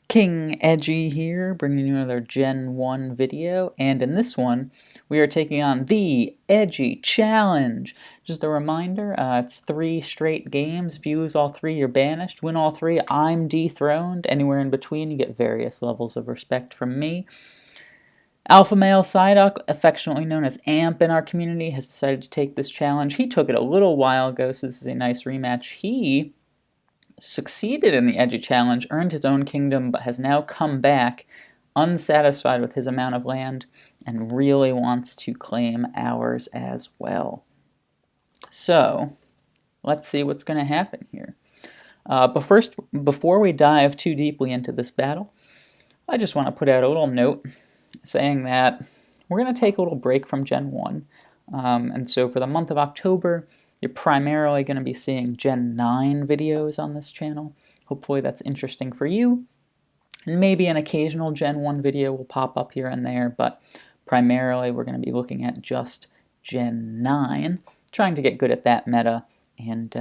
King Edgy here, bringing you another Gen 1 video, and in this one, we are taking on the Edgy Challenge. Just a reminder, it's 3 straight games. If you lose all 3, you're banished. Win all 3, I'm dethroned. Anywhere in between, you get various levels of respect from me. Alpha Male Psyduck, affectionately known as Amp in our community, has decided to take this challenge. He took it a little while ago, so this is a nice rematch. He succeeded in the Edgy Challenge, earned his own kingdom, but has now come back unsatisfied with his amount of land and really wants to claim ours as well. So, let's see what's going to happen here. But first, before we dive too deeply into this battle, I just want to put out a little note saying that we're going to take a little break from Gen 1. And so for the month of October, you're primarily going to be seeing Gen 9 videos on this channel. Hopefully that's interesting for you. And maybe an occasional Gen 1 video will pop up here and there, but primarily we're going to be looking at just Gen 9, trying to get good at that meta and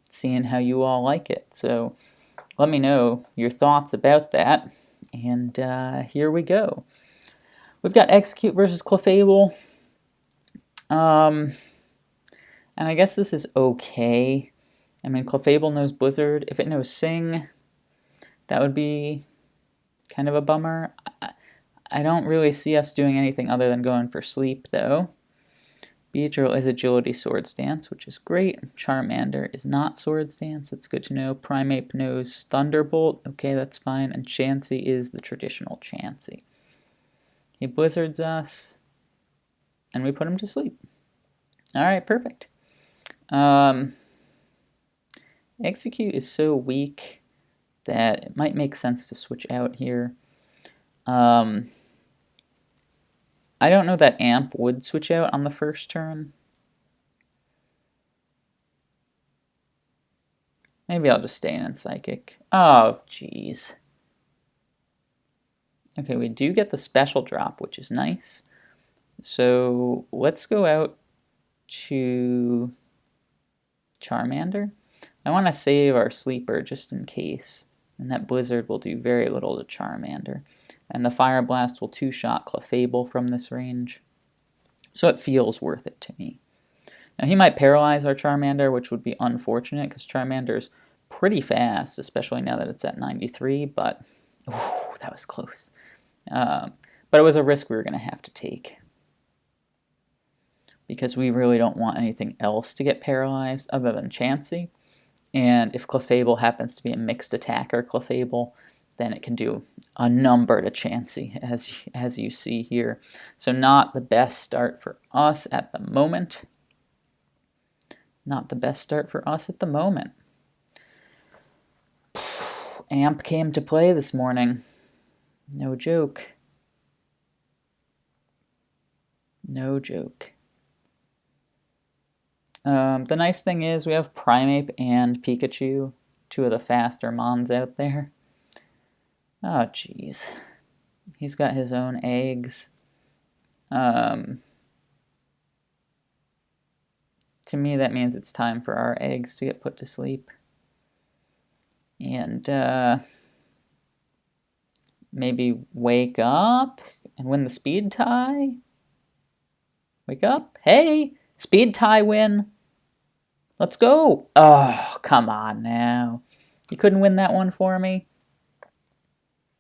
seeing how you all like it. So let me know your thoughts about that, and here we go. We've got Execute versus Clefable. And I guess this is okay. I mean, Clefable knows Blizzard. If it knows Sing, that would be kind of a bummer. I don't really see us doing anything other than going for Sleep, though. Beedrill is Agility Swords Dance, which is great. Charmander is not Swords Dance. That's good to know. Primeape knows Thunderbolt. Okay, that's fine. And Chansey is the traditional Chansey. He Blizzards us, and we put him to sleep. Alright, perfect. Execute is so weak that it might make sense to switch out here. I don't know that Amp would switch out on the first turn. Maybe I'll just stay in Psychic. Oh, jeez. Okay, we do get the special drop, which is nice. So let's go out to Charmander. I want to save our sleeper just in case, and that Blizzard will do very little to Charmander. And the Fire Blast will two-shot Clefable from this range, so it feels worth it to me. Now he might paralyze our Charmander, which would be unfortunate, because Charmander's pretty fast, especially now that it's at 93, but ooh, that was close. But it was a risk we were going to have to take, because we really don't want anything else to get paralyzed other than Chansey. And if Clefable happens to be a mixed attacker Clefable, then it can do a number to Chansey, as you see here. So not the best start for us at the moment. Not the best start for us at the moment. Amp came to play this morning. No joke. No joke. The nice thing is we have Primeape and Pikachu, two of the faster Mons out there. Oh, jeez. He's got his own eggs. To me, that means it's time for our eggs to get put to sleep. And maybe wake up and win the speed tie? Wake up? Hey! Speed tie win! Let's go! Oh, come on now. You couldn't win that one for me?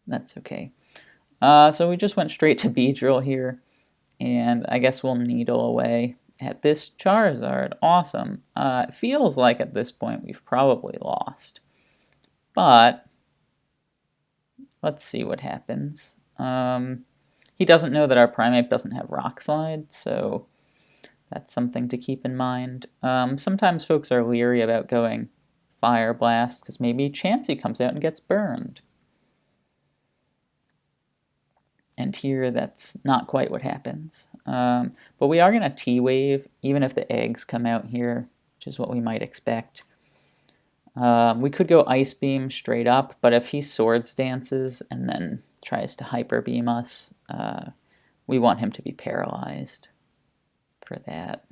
That's okay. So we just went straight to Beedrill here, and I guess we'll Needle away at this Charizard. Awesome. It feels like at this point we've probably lost, but let's see what happens. He doesn't know that our Primeape doesn't have Rock Slide, so that's something to keep in mind. Sometimes folks are leery about going Fire Blast, because maybe Chansey comes out and gets burned. And here, that's not quite what happens. But we are going to T-Wave, even if the eggs come out here, which is what we might expect. We could go Ice Beam straight up, but if he Swords Dances and then tries to Hyper Beam us, we want him to be paralyzed for that.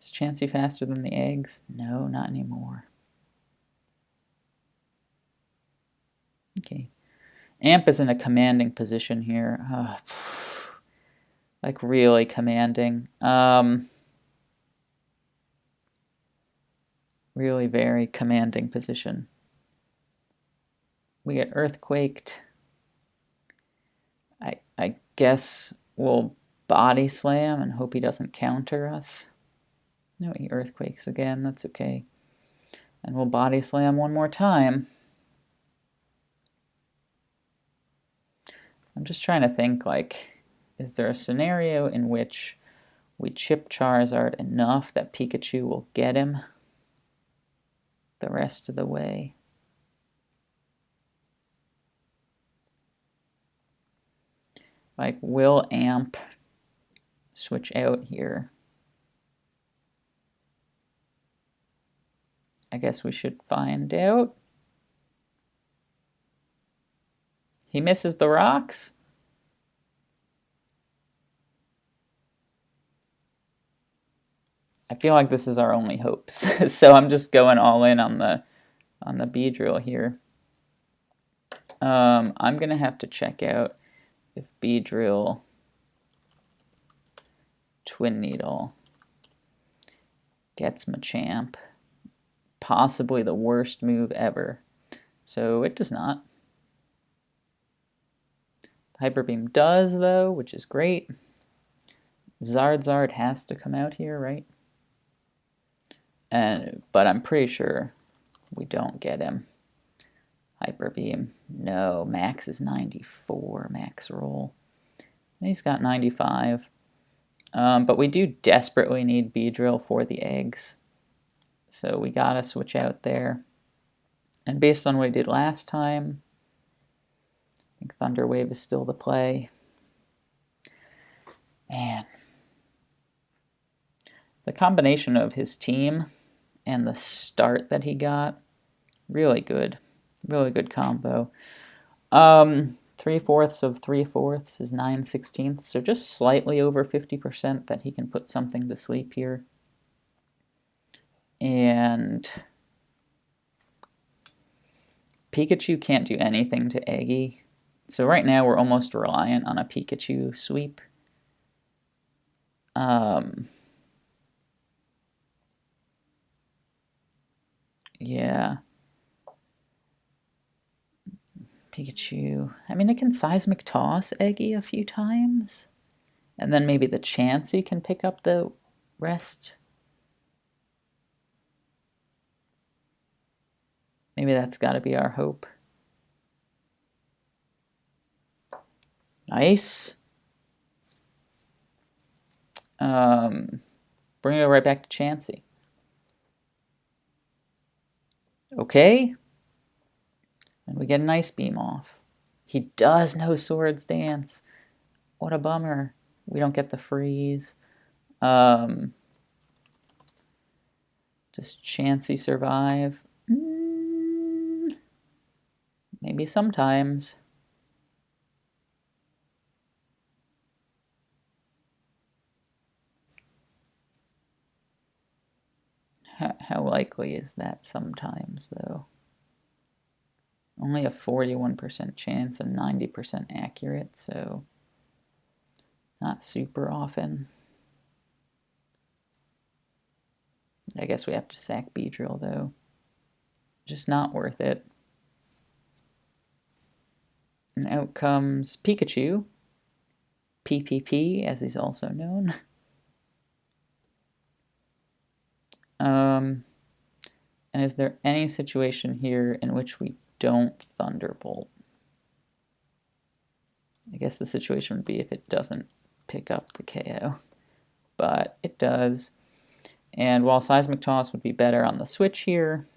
Is Chansey faster than the eggs? No, not anymore. Okay. Amp is in a commanding position here. Like really commanding. Really very commanding position. We get earthquaked. I guess we'll body slam and hope he doesn't counter us. No, he earthquakes again. That's okay. And we'll body slam one more time. I'm just trying to think, like, is there a scenario in which we chip Charizard enough that Pikachu will get him the rest of the way? Like, will Amp switch out here? I guess we should find out. He misses the rocks? I feel like this is our only hopes. So I'm just going all in on the Beedrill here. I'm going to have to check out if Beedrill Twin Needle gets Machamp. Possibly the worst move ever. So it does not. Hyper Beam does, though, which is great. Zard has to come out here, right? But I'm pretty sure we don't get him. Hyper Beam. No, max is 94, max roll. And he's got 95. But we do desperately need Beedrill for the eggs. So we gotta switch out there. And based on what we did last time, I think Thunder Wave is still the play. Man. The combination of his team and the start that he got, really good. Really good combo. 3/4 of 3/4 is 9/16, so just slightly over 50% that he can put something to sleep here. And Pikachu can't do anything to Eggy. So right now we're almost reliant on a Pikachu sweep. Yeah. Pikachu. I mean, it can Seismic Toss Eggy a few times. And then maybe the Chansey can pick up the rest. Maybe that's got to be our hope. Nice. Bring it right back to Chansey. Okay. And we get an Ice Beam off. He does know Swords Dance. What a bummer. We don't get the freeze. Does Chansey survive? Maybe sometimes. How likely is that sometimes, though? Only a 41% chance and 90% accurate, so not super often. I guess we have to sack Beedrill, though. Just not worth it. And out comes Pikachu. PPP, as he's also known. And is there any situation here in which we don't Thunderbolt? I guess the situation would be if it doesn't pick up the KO. But it does. And while Seismic Toss would be better on the switch here,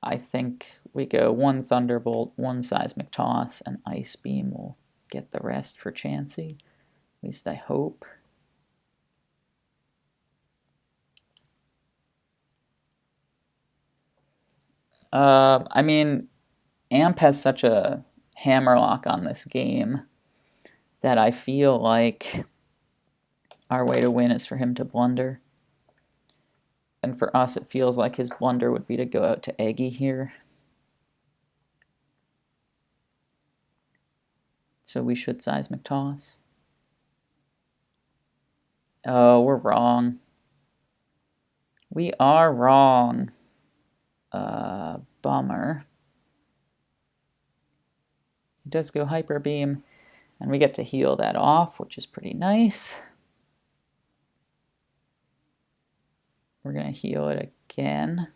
I think we go one Thunderbolt, one Seismic Toss, and Ice Beam will get the rest for Chansey. At least I hope. I mean, Amp has such a hammerlock on this game that I feel like our way to win is for him to blunder. And for us, it feels like his blunder would be to go out to Eggy here. so we should Seismic Toss. Oh, we're wrong. We are wrong. Bummer. He does go Hyper Beam, and we get to heal that off, which is pretty nice. We're going to heal it again.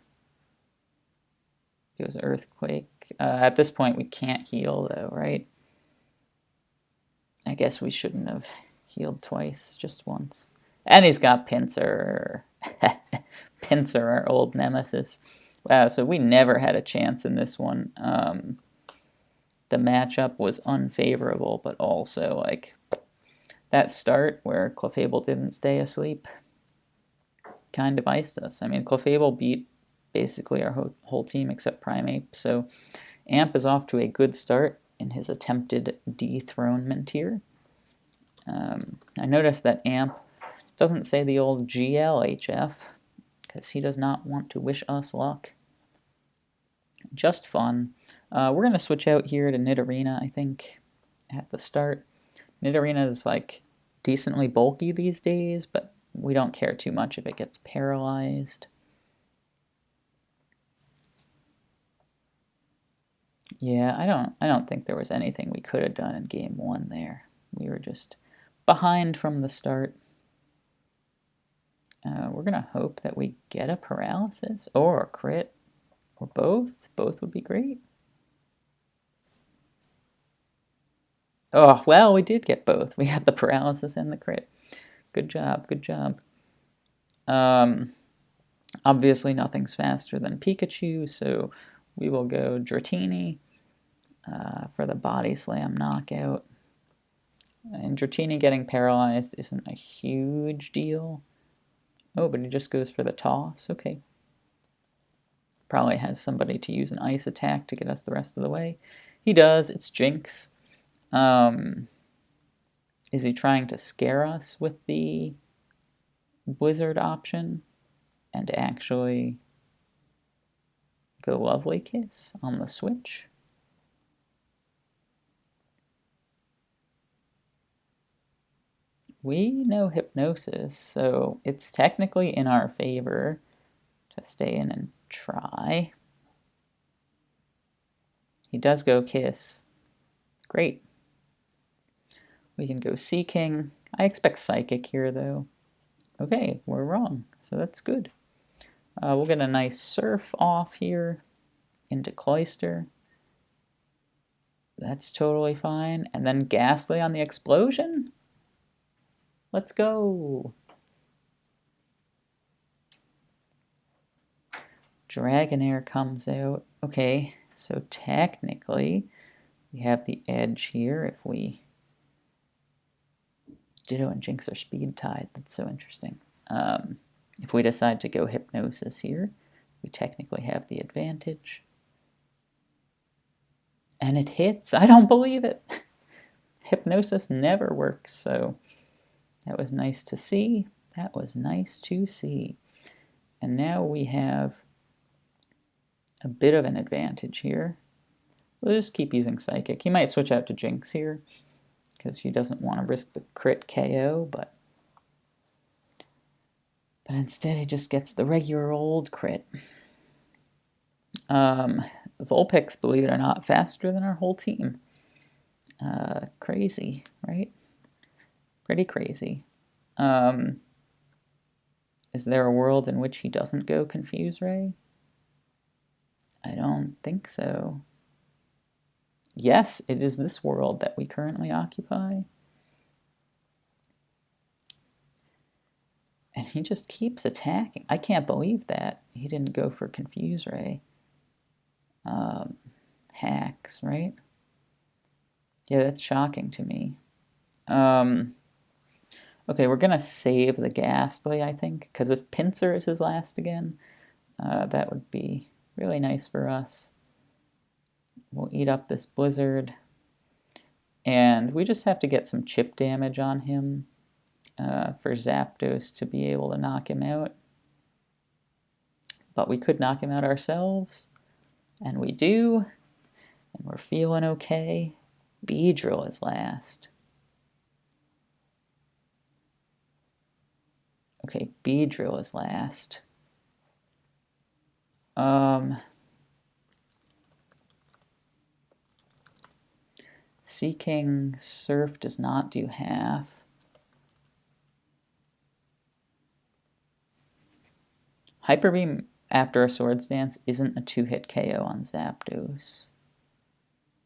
Goes Earthquake. At this point, we can't heal, though, right? I guess we shouldn't have healed twice, just once. And he's got Pinsir. Pinsir, our old nemesis. Wow, so we never had a chance in this one. The matchup was unfavorable, but also, like, that start where Clefable didn't stay asleep kind of iced us. I mean, Clefable beat basically our whole team except Primeape, so Amp is off to a good start in his attempted dethronement here. I noticed that Amp doesn't say the old GLHF, because he does not want to wish us luck. Just fun. We're going to switch out here to Nidorina, I think, at the start. Nidorina is, like, decently bulky these days, but we don't care too much if it gets paralyzed. Yeah, I don't think there was anything we could have done in game one there. We were just behind from the start. We're going to hope that we get a paralysis or a crit or both. Both would be great. Oh, well, we did get both. We got the paralysis and the crit. Good job, good job. Obviously, nothing's faster than Pikachu, so we will go Dratini for the Body Slam knockout. And Dratini getting paralyzed isn't a huge deal. Oh, but he just goes for the toss. Okay. Probably has somebody to use an ice attack to get us the rest of the way. He does. It's Jinx. Is he trying to scare us with the Blizzard option and actually go Lovely Kiss on the Switch? We know Hypnosis, so it's technically in our favor to stay in and try. He does go Kiss. Great. We can go Seeking. I expect Psychic here, though. Okay, we're wrong, so that's good. We'll get a nice Surf off here into Cloyster. That's totally fine. And then Ghastly on the Explosion? Let's go! Dragonair comes out. Okay, so technically we have the edge here if we... Ditto and Jinx are speed tied. That's so interesting. If we decide to go Hypnosis here, we technically have the advantage. And it hits. I don't believe it. Hypnosis never works, so that was nice to see. That was nice to see. And now we have a bit of an advantage here. We'll just keep using Psychic. He might switch out to Jinx here, because he doesn't want to risk the crit KO, but instead he just gets the regular old crit. Vulpix, believe it or not, faster than our whole team. Crazy, right? Pretty crazy. Is there a world in which he doesn't go Confuse Ray? I don't think so. Yes, it is this world that we currently occupy. And he just keeps attacking. I can't believe that. He didn't go for Confuse Ray. Hacks, right? Yeah, that's shocking to me. Okay, we're going to save the Ghastly, I think, because if Pinsir is his last again, that would be really nice for us. We'll eat up this Blizzard. And we just have to get some chip damage on him for Zapdos to be able to knock him out. But we could knock him out ourselves. And we do. And we're feeling okay. Beedrill is last. Okay, Beedrill is last. Seeking Surf does not do half. Hyper Beam after a Swords Dance isn't a 2-hit KO on Zapdos.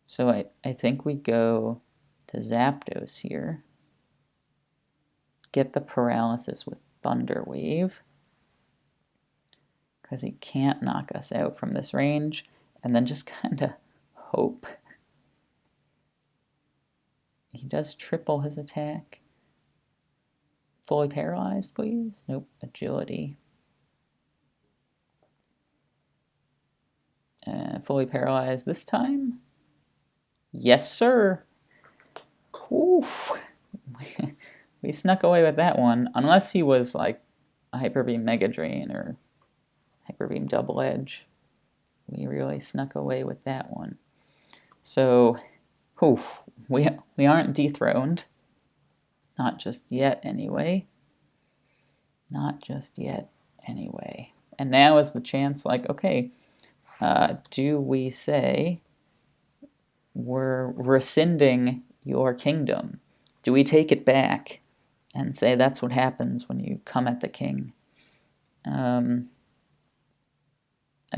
So I think we go to Zapdos here. Get the paralysis with Thunder Wave, because he can't knock us out from this range, and then just kind of hope. He does triple his attack. Fully paralyzed, please. Nope, agility. Fully paralyzed this time. Yes, sir. Oof. We snuck away with that one, unless he was like a Hyper Beam Mega Drain or Hyper Beam Double Edge. We really snuck away with that one. So, oof, we aren't dethroned. Not just yet, anyway. Not just yet, anyway. And now is the chance, like, okay, do we say we're rescinding your kingdom? Do we take it back and say that's what happens when you come at the king? I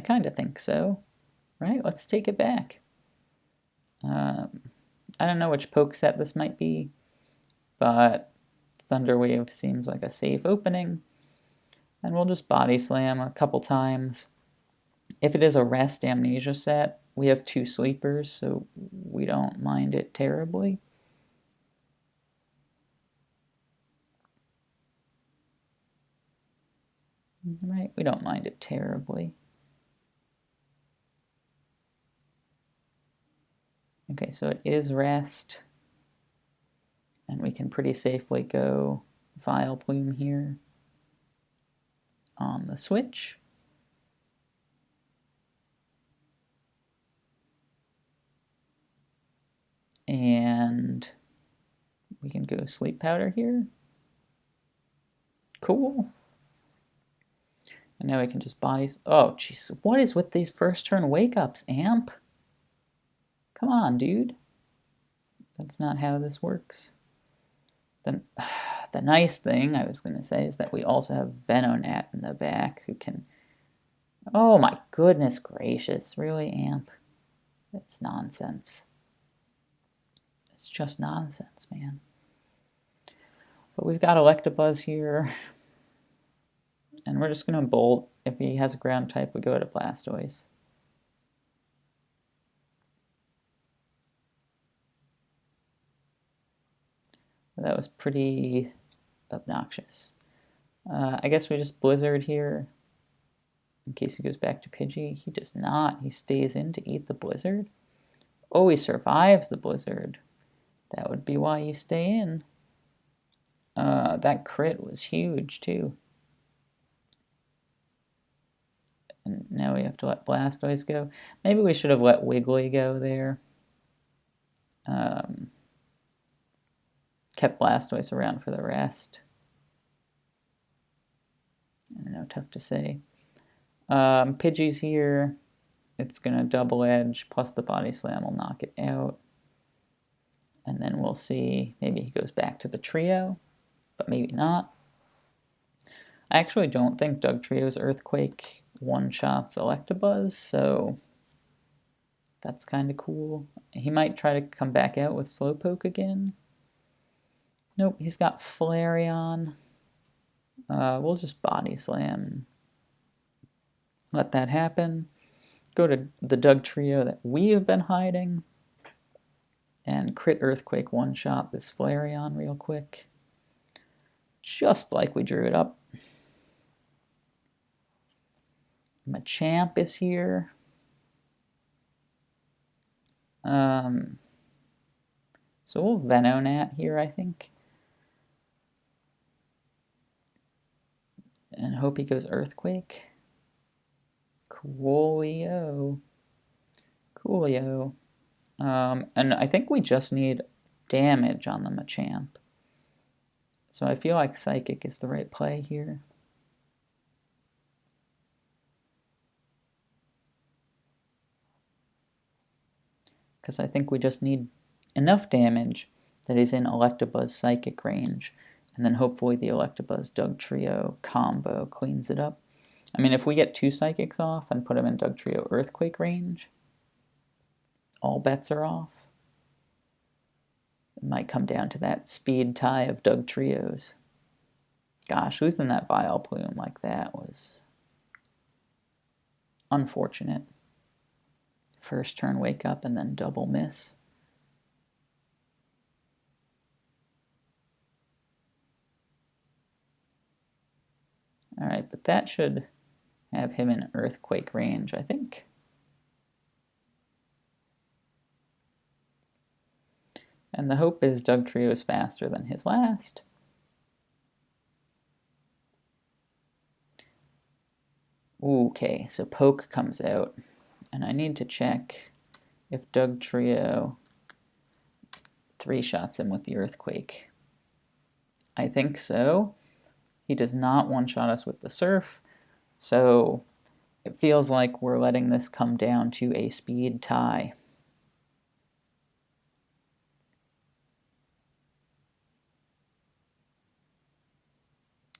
kind of think so, right? Let's take it back. I don't know which poke set this might be, but Thunder Wave seems like a safe opening, and we'll just Body Slam a couple times. If it is a Rest Amnesia set, we have 2 sleepers, so we don't mind it terribly. Right, we don't mind it terribly. Okay, so it is Rest, and we can pretty safely go Vileplume here on the switch. And we can go Sleep Powder here. Cool. And now we can just bodies. Oh, jeez. What is with these first turn wake-ups, Amp? Come on, dude. That's not how this works. The nice thing I was going to say is that we also have Venonat in the back who can... Oh my goodness gracious. Really, Amp? It's nonsense. It's just nonsense, man. But we've got Electabuzz here. And we're just going to Bolt. If he has a ground type, we go to Blastoise. That was pretty obnoxious. I guess we just Blizzard here in case he goes back to Pidgey. He does not. He stays in to eat the Blizzard. Oh, he survives the Blizzard. That would be why you stay in. That crit was huge, too. And now we have to let Blastoise go. Maybe we should have let Wiggly go there. Kept Blastoise around for the rest. I don't know, tough to say. Pidgey's here. It's going to Double Edge, plus the Body Slam will knock it out. And then we'll see, maybe he goes back to the trio, but maybe not. I actually don't think Dugtrio's Earthquake one-shots Electabuzz, so that's kind of cool. He might try to come back out with Slowpoke again. Nope, he's got Flareon. We'll just Body Slam. Let that happen. Go to the Dugtrio that we have been hiding. And crit Earthquake one-shot this Flareon real quick. Just like we drew it up. Machamp is here. So we'll Venonat here, I think. And hope he goes Earthquake. Coolio. Coolio. And I think we just need damage on the Machamp. So I feel like Psychic is the right play here. Because I think we just need enough damage that he's in Electabuzz Psychic range. And then hopefully the Electabuzz Dugtrio combo cleans it up. I mean, if we get 2 Psychics off and put him in Dugtrio Earthquake range, all bets are off. It might come down to that speed tie of Dugtrios. Gosh, losing that Vileplume like that was unfortunate. First turn wake up and then double miss. Alright, but that should have him in Earthquake range, I think. And the hope is Dugtrio is faster than his last. Okay, so Poke comes out, and I need to check if Dugtrio 3-shots him with the Earthquake. I think so. He does not one-shot us with the Surf, so it feels like we're letting this come down to a speed tie.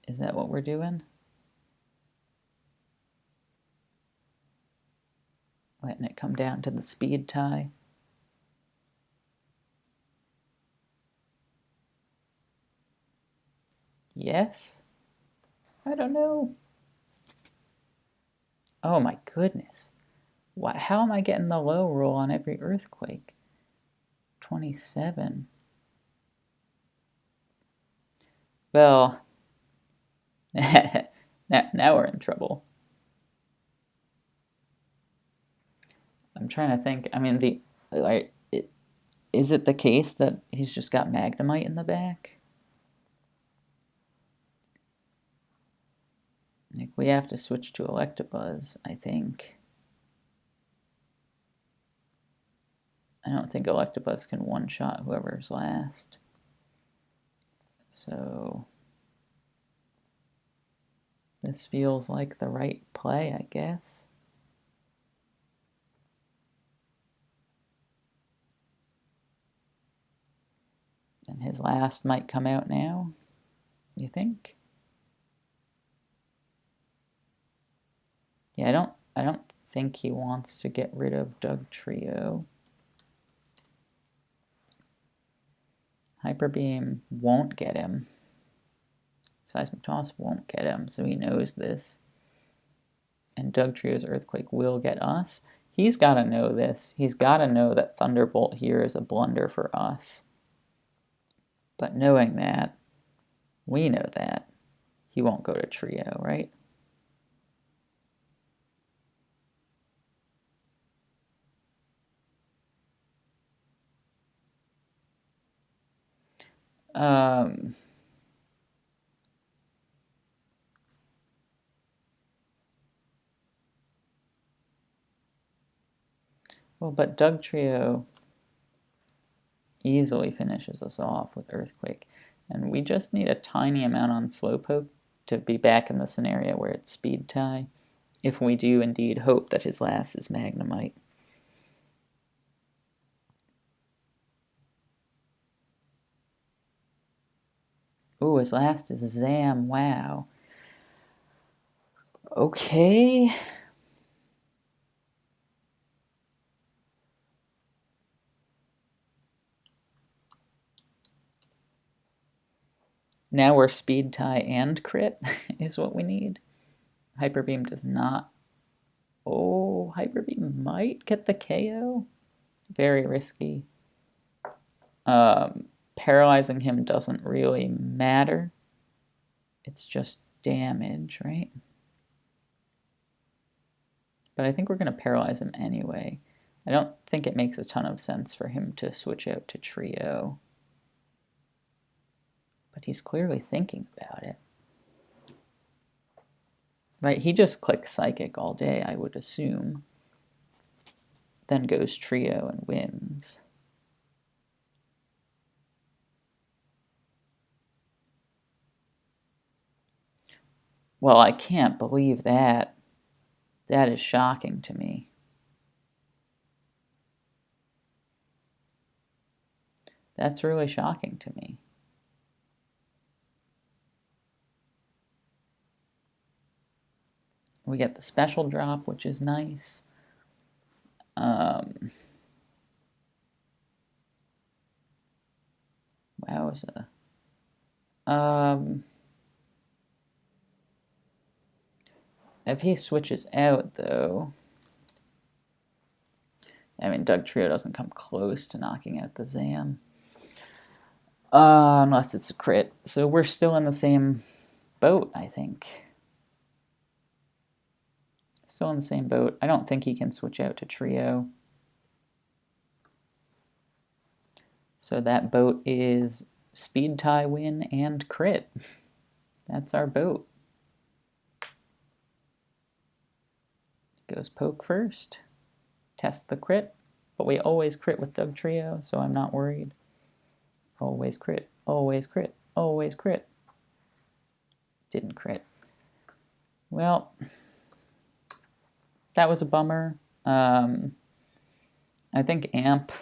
Is that what we're doing? Letting it come down to the speed tie. Yes? I don't know. Oh my goodness. How am I getting the low roll on every Earthquake? 27. Well, now we're in trouble. I'm trying to think. I mean, is it the case that he's just got Magnemite in the back? Like, we have to switch to Electabuzz, I think. I don't think Electabuzz can one-shot whoever's last. So this feels like the right play, I guess. And his last might come out now, you think? Yeah, I don't think he wants to get rid of Dugtrio. Hyper Beam won't get him. Seismic Toss won't get him, so he knows this. And Dugtrio's Earthquake will get us. He's got to know this. He's got to know that Thunderbolt here is a blunder for us. But knowing that, we know that, he won't go to Trio, right? Well, but Dugtrio easily finishes us off with Earthquake. And we just need a tiny amount on Slowpoke to be back in the scenario where it's speed tie, if we do indeed hope that his last is Magnemite. Ooh, his last is Zam, wow. Okay. Now we're speed tie and crit is what we need. Hyper Beam does not. Oh, Hyper Beam might get the KO. Very risky. Paralyzing him doesn't really matter. It's just damage, right? But I think we're going to paralyze him anyway. I don't think it makes a ton of sense for him to switch out to Trio. But he's clearly thinking about it. Right, he just clicks Psychic all day, I would assume. then goes trio and wins. Well, I can't believe that. That is shocking to me. That's really shocking to me. We get the special drop, which is nice. Wowza. If he switches out, though, I mean, Dugtrio doesn't come close to knocking out the Zam. Unless it's a crit. So we're still in the same boat, I think. Still in the same boat. I don't think he can switch out to trio. So that boat is speed tie win and crit. That's our boat. Goes poke first. Test the crit. But we always crit with Dugtrio, so I'm not worried. Always crit. Always crit. Always crit. Didn't crit. Well, that was a bummer. I think Amp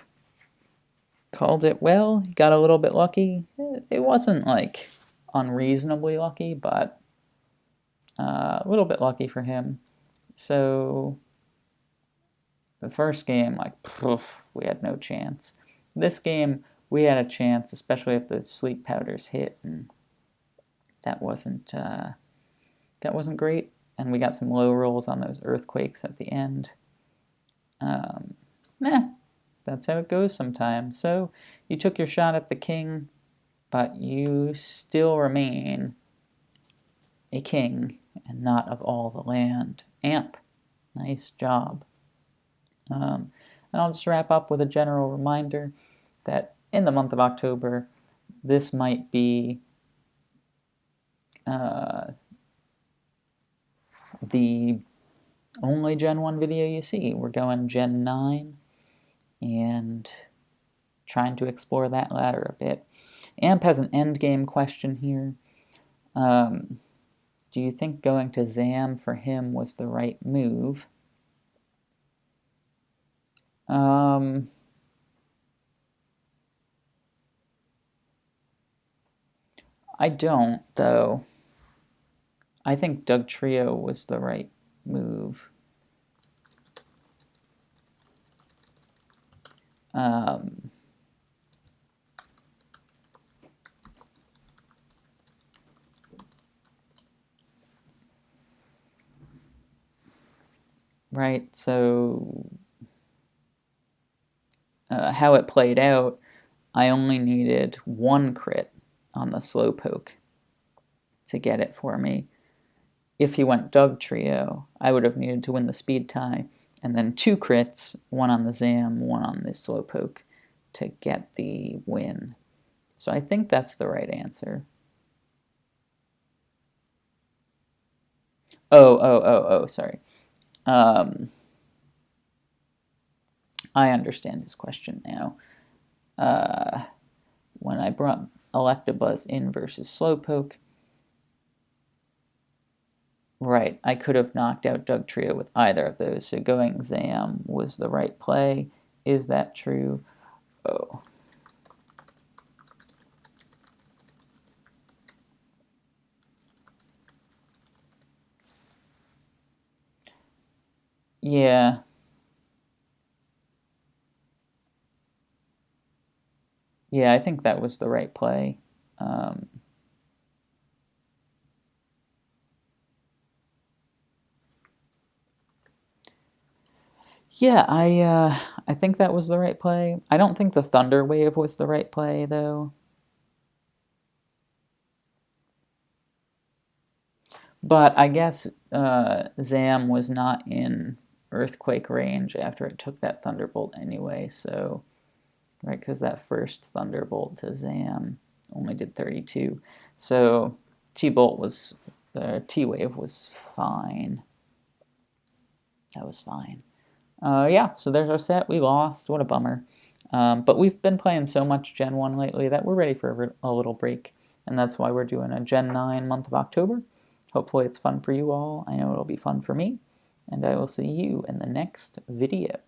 called it well. He got a little bit lucky. It wasn't like unreasonably lucky, but a little bit lucky for him. So the first game, like, poof, we had no chance. This game, we had a chance, especially if the sleep powders hit, and that wasn't great. And we got some low rolls on those earthquakes at the end. That's how it goes sometimes. So you took your shot at the king, but you still remain a king and not of all the land. Amp, nice job. And I'll just wrap up with a general reminder that in the month of October, this might be the only Gen 1 video you see. We're going Gen 9 and trying to explore that ladder a bit. Amp has an endgame question here. Do you think going to Zam for him was the right move? I don't, though. I think Dugtrio was the right move. Right, so how it played out, I only needed one crit on the Slowpoke to get it for me. If he went Dugtrio, I would have needed to win the speed tie, and then 2 crits, one on the Zam, one on the Slowpoke, to get the win. So I think that's the right answer. Sorry. I understand his question now. When I brought Electabuzz in versus Slowpoke, right, I could have knocked out Dugtrio with either of those, so going Zam was the right play. Is that true? Oh. Yeah. Yeah, I think that was the right play. Yeah, I think that was the right play. I don't think the Thunder Wave was the right play, though. But I guess Zam was not in Earthquake range after it took that Thunderbolt anyway, so... Right, because that first Thunderbolt to Zam only did 32. So T-Bolt was... T-Wave was fine. That was fine. Yeah, so there's our set. We lost. What a bummer. But we've been playing so much Gen 1 lately that we're ready for a little break. And that's why we're doing a Gen 9 month of October. Hopefully it's fun for you all. I know it'll be fun for me. And I will see you in the next video.